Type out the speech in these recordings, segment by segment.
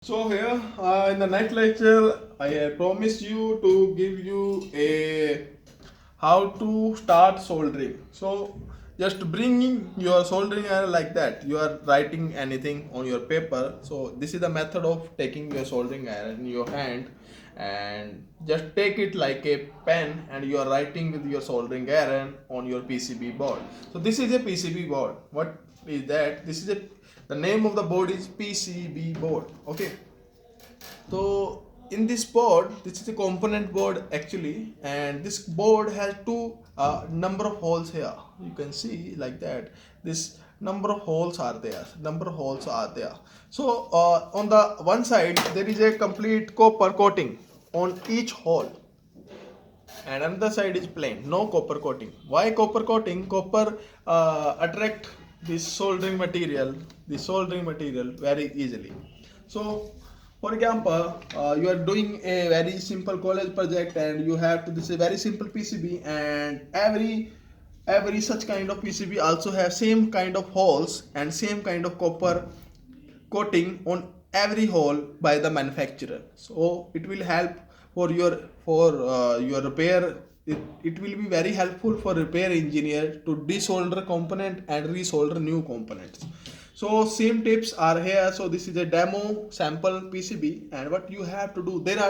So here in the next lecture, I have promised you to give you a how to start soldering. So just bringing your soldering iron like that. You are writing anything on your paper. So this is the method of taking your soldering iron in your hand and just take it like a pen and you are writing with your soldering iron on your PCB board. So this is a PCB board. What is that? This is a the name of the board is PCB board. Okay. So in this board, this is a component board actually, and this board has two number of holes here. You can see like that. This number of holes are there. Number of holes are there. So on the one side there is a complete copper coating on each hole, and another side is plain, no copper coating. Why copper coating? Copper attract this soldering material very easily. So for example, you are doing a very simple college project and you have to this is a very simple PCB, and every such kind of PCB also have same kind of holes and same kind of copper coating on every hole by the manufacturer. So it will help for your repair. It will be very helpful for repair engineer to desolder component and resolder new components. So same tips are here. So this is a demo sample PCB, and what you have to do, there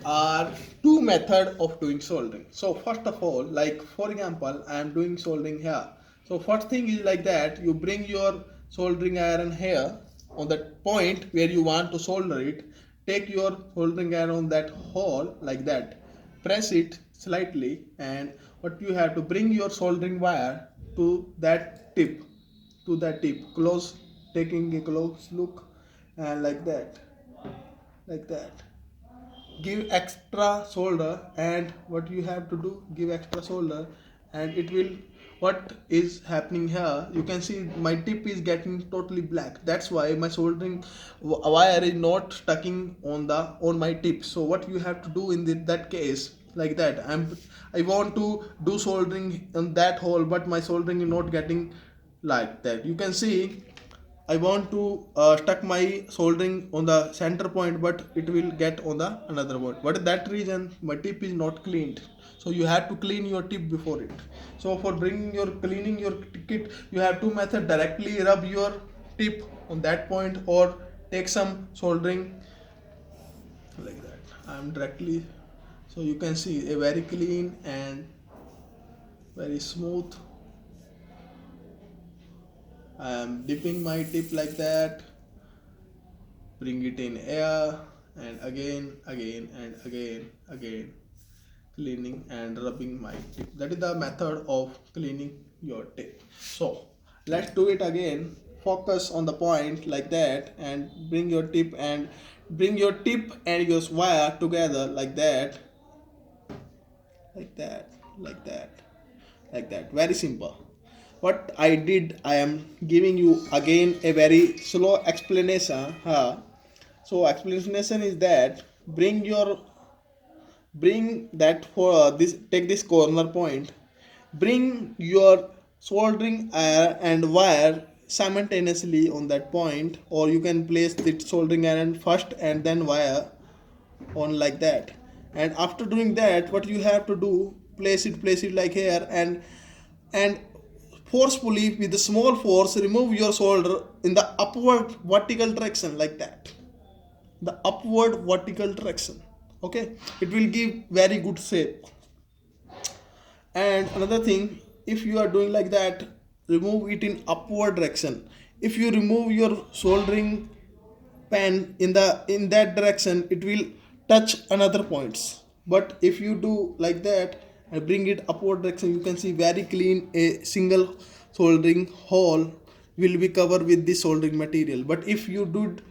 are two methods of doing soldering. So first of all, like for example, I am doing soldering here. So first thing is like that, you bring your soldering iron here on that point where you want to solder it. Take your soldering iron on that hole like that, press it slightly, and what you have to bring your soldering wire to that tip, close, taking a close look, and like that give extra solder. And what you have to do, give extra solder, and it will, what is happening here, you can see my tip is getting totally black. That's why my soldering wire is not stucking on my tip. So what you have to do in that case, like that, I want to do soldering on that hole, but my soldering is not getting like that. You can see I want to stuck my soldering on the center point, but it will get on the another point. But that reason my tip is not cleaned. So you have to clean your tip before it. So for cleaning your kit, you have two methods: directly rub your tip on that point, or take some soldering like that. I'm directly, so you can see a very clean and very smooth. I am dipping my tip like that, bring it in air, and again cleaning and rubbing my tip. That is the method of cleaning your tip. So let's do it again. Focus on the point like that, and bring your tip and your wire together like that, like that, like that, like that. Very simple. What I did, I am giving you again a very slow explanation. So explanation is that bring that for this, take this corner point, bring your soldering iron and wire simultaneously on that point, or you can place the soldering iron first and then wire on like that. And after doing that, what you have to do, place it like here, and forcefully with a small force remove your solder in the upward vertical direction like that, the upward vertical direction. Okay, it will give very good shape. And another thing, if you are doing like that, remove it in upward direction. If you remove your soldering pen in that direction, it will touch another points. But if you do like that and bring it upward direction, you can see very clean, a single soldering hole will be covered with this soldering material. But if you do it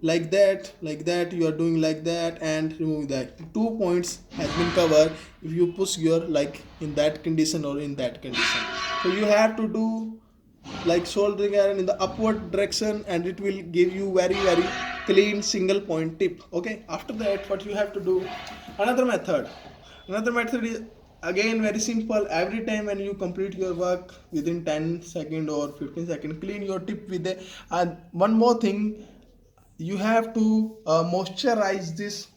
like that, you are doing like that and remove that, 2 points has been covered if you push your like in that condition or in that condition. So you have to do like soldering iron in the upward direction, and it will give you very clean single point tip. Okay, after that, what you have to do, another method is again very simple. Every time when you complete your work within 10 second or 15 second, clean your tip with a, and one more thing, you have to moisturize this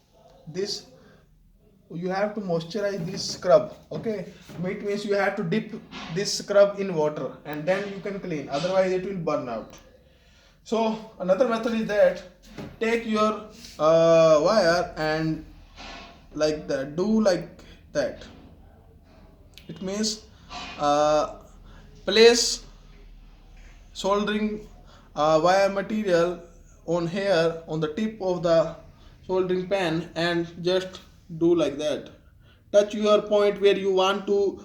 you have to moisturize this scrub. Okay, it means you have to dip this scrub in water and then you can clean, otherwise it will burn out. So another method is that take your wire and like that, do like that. It means uh, place soldering wire material on here on the tip of the soldering pan and just do like that. Touch your point where you want to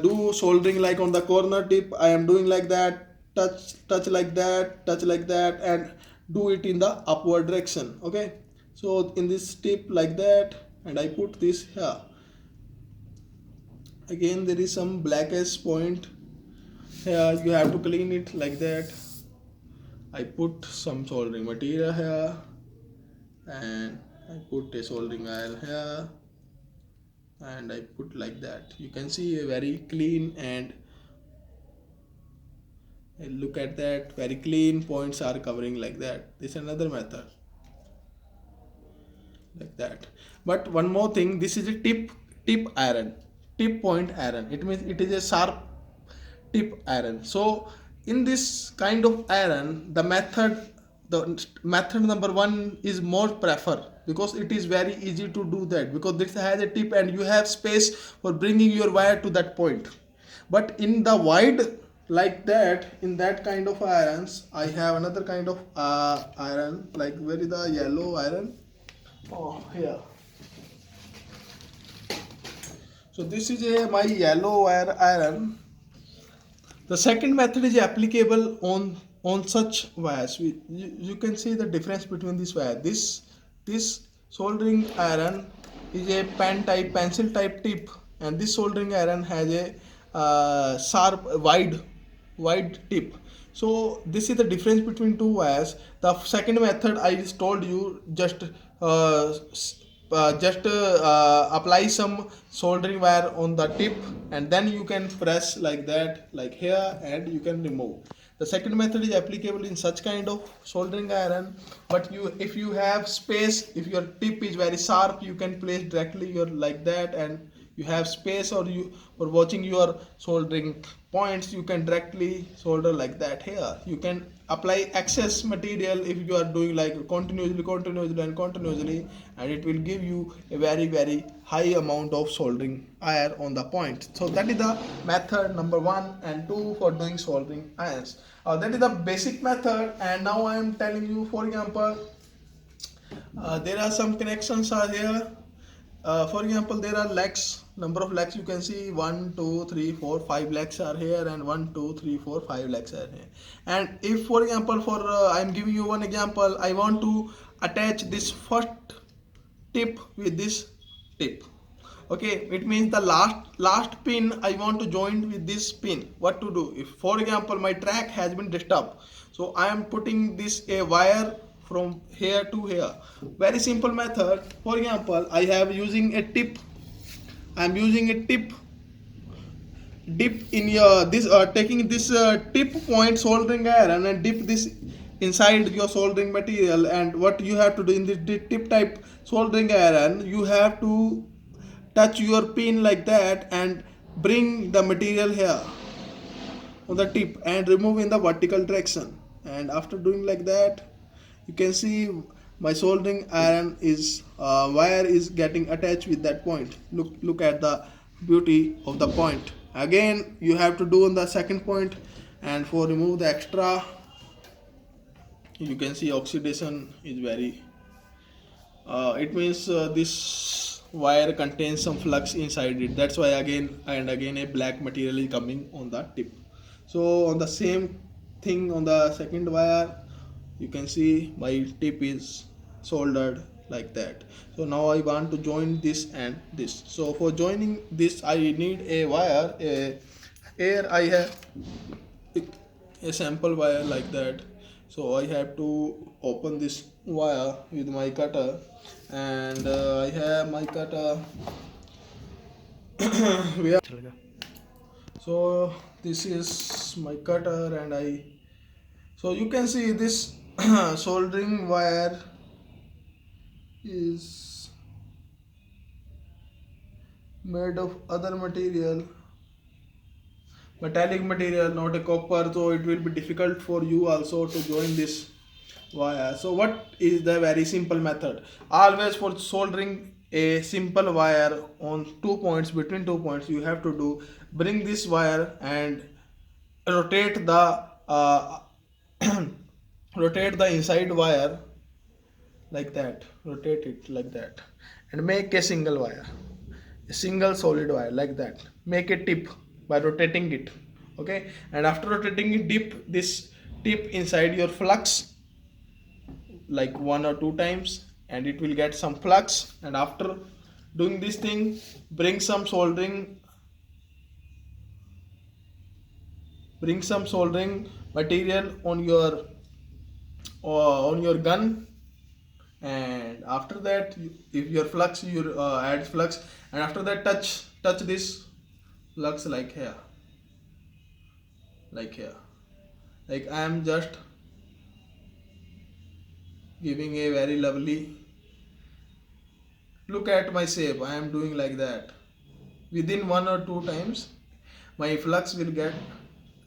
do soldering, like on the corner tip I am doing like that. Touch like that, touch like that, and do it in the upward direction. Okay, so in this tip like that, and I put this here. Again there is some blackish point here, you have to clean it like that. I put some soldering material here and I put a soldering iron here and I put like that. You can see a very clean, and look at that, very clean points are covering like that. This is another method like that. But one more thing, this is a tip iron, tip point iron. It means it is a sharp tip iron. So in this kind of iron, the method number one is more prefer, because it is very easy to do that, because this has a tip and you have space for bringing your wire to that point. But in the wide like that, in that kind of irons, I have another kind of iron. Like, where is the yellow iron? Oh, here. So this is a my yellow wire iron. The second method is applicable on such wires. You can see the difference between this wire. This soldering iron is a pencil type tip, and this soldering iron has a sharp wide tip. So this is the difference between two wires. The second method I told you, just apply some soldering wire on the tip and then you can press like that, like here, and you can remove. The second method is applicable in such kind of soldering iron, but if you have space, if your tip is very sharp, you can place directly your like that, and you have space, or you for watching your soldering points, you can directly solder like that. Here you can apply excess material if you are doing like continuously, and it will give you a very high amount of soldering iron on the point. So that is the method number 1 and 2 for doing soldering irons. That is the basic method, and now I am telling you, for example, there are some connections are here. For example, there are legs, number of legs you can see 1 2 3 4 5 legs are here, and 1 2 3 4 5 legs are here. And if, for example, for I am giving you one example, I want to attach this first tip with this tip. Okay, it means the last pin I want to join with this pin. What to do? If, for example, my track has been disturbed, so I am putting this a wire from here to here. Very simple method. For example, I am using a tip dip in your this taking this tip point soldering iron and dip this inside your soldering material. And what you have to do in this tip type soldering iron, you have to touch your pin like that and bring the material here on the tip and remove in the vertical direction. And after doing like that, you can see my soldering iron is wire is getting attached with that point. Look at the beauty of the point. Again you have to do on the second point, and for remove the extra, you can see oxidation is very it means this wire contains some flux inside it. That's why again and again a black material is coming on the tip. So on the same thing on the second wire, you can see my tip is soldered like that. So now I want to join this and this. So for joining this, I need a wire. Here I have a sample wire like that. So I have to open this wire with my cutter, and I have my cutter where, so this is my cutter, and so you can see this soldering wire is made of other material, metallic material, not a copper, so it will be difficult for you also to join this wire. So what is the very simple method? Always for soldering a simple wire on 2 points, between 2 points, you have to do, bring this wire and rotate the rotate the inside wire like that, rotate it like that, and make a single wire, a single solid wire like that, make a tip by rotating it. Okay, and after rotating it, dip this tip inside your flux like 1 or 2 times, and it will get some flux. And after doing this thing, bring some soldering material on your gun. And after that, if your flux, you add flux, and after that touch this flux like here, like here, like I am just giving a very lovely look at my shape. I am doing like that. Within 1 or 2 times, my flux will get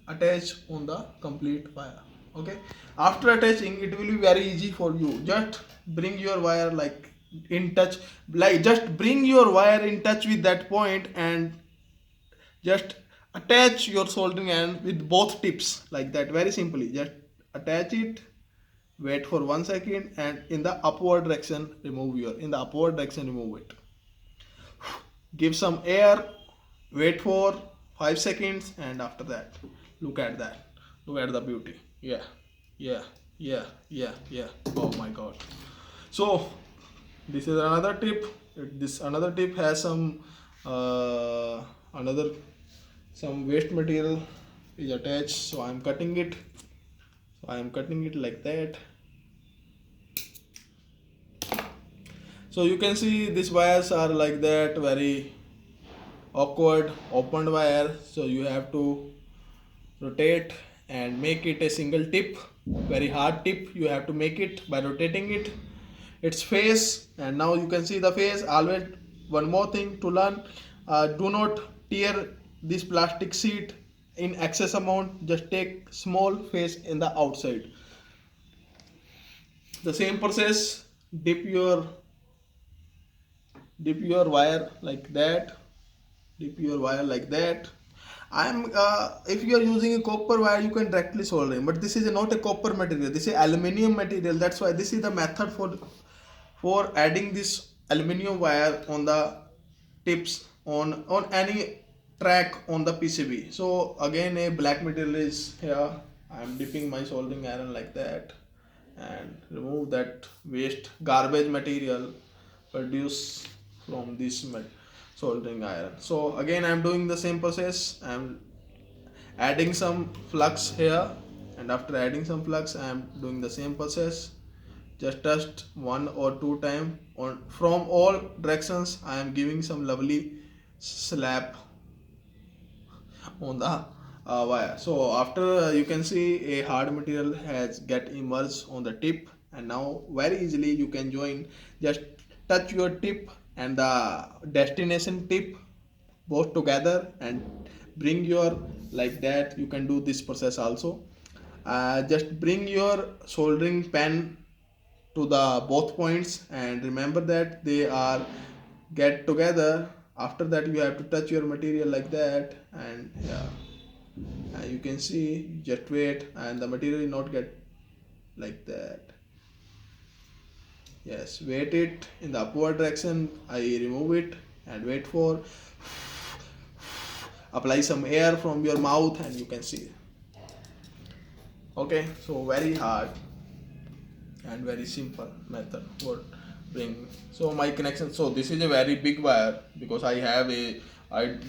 attached on the complete wire. Okay, after attaching, it will be very easy for you. Just bring your wire like in touch, like just bring your wire in touch with that point, and just attach your soldering iron with both tips like that. Very simply, just attach it, wait for 1 second, and in the upward direction remove it. Give some air, wait for 5 seconds, and after that, look at that, look at the beauty. Yeah, yeah, yeah, yeah, yeah. Oh my god. So this is another tip. This another tip has another some waste material is attached, so I am cutting it like that. So you can see these wires are like that, very awkward opened wire, so you have to rotate and make it a single tip, very hard tip. You have to make it by rotating its face. And now you can see the face. Always one more thing to learn, do not tear this plastic sheet in excess amount, just take small face in the outside. The same process, dip your wire like that, I'm if you are using a copper wire, you can directly solder it, but this is not a copper material, this is aluminium material. That's why this is the method for adding this aluminium wire on the tips on any track on the PCB. So again, a black material is here. I'm dipping my soldering iron like that and remove that waste garbage material produced from this soldering iron. So again, I'm doing the same process. I'm adding some flux here, and after adding some flux, I'm doing the same process. Just touched 1 or 2 times on from all directions. I am giving some lovely slap on the wire. So after you can see a hard material has get immersed on the tip, and now very easily you can join. Just touch your tip and the destination tip both together and bring your like that. You can do this process also. Just bring your soldering pen to the both points and remember that they are get together. After that, you have to touch your material like that, and yeah, you can see, just wait, and the material will not get like that. Yes, wait it in the upward direction. I remove it and wait for, apply some air from your mouth, and you can see. Okay, so very hard and very simple method for bring. So my connection, so this is a very big wire because I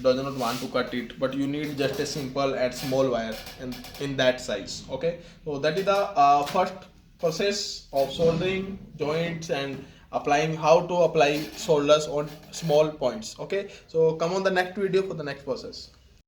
does not want to cut it, but you need just a simple and small wire and in that size. Okay, so that is the first process of soldering joints and applying, how to apply solders on small points. Okay, so come on the next video for the next process.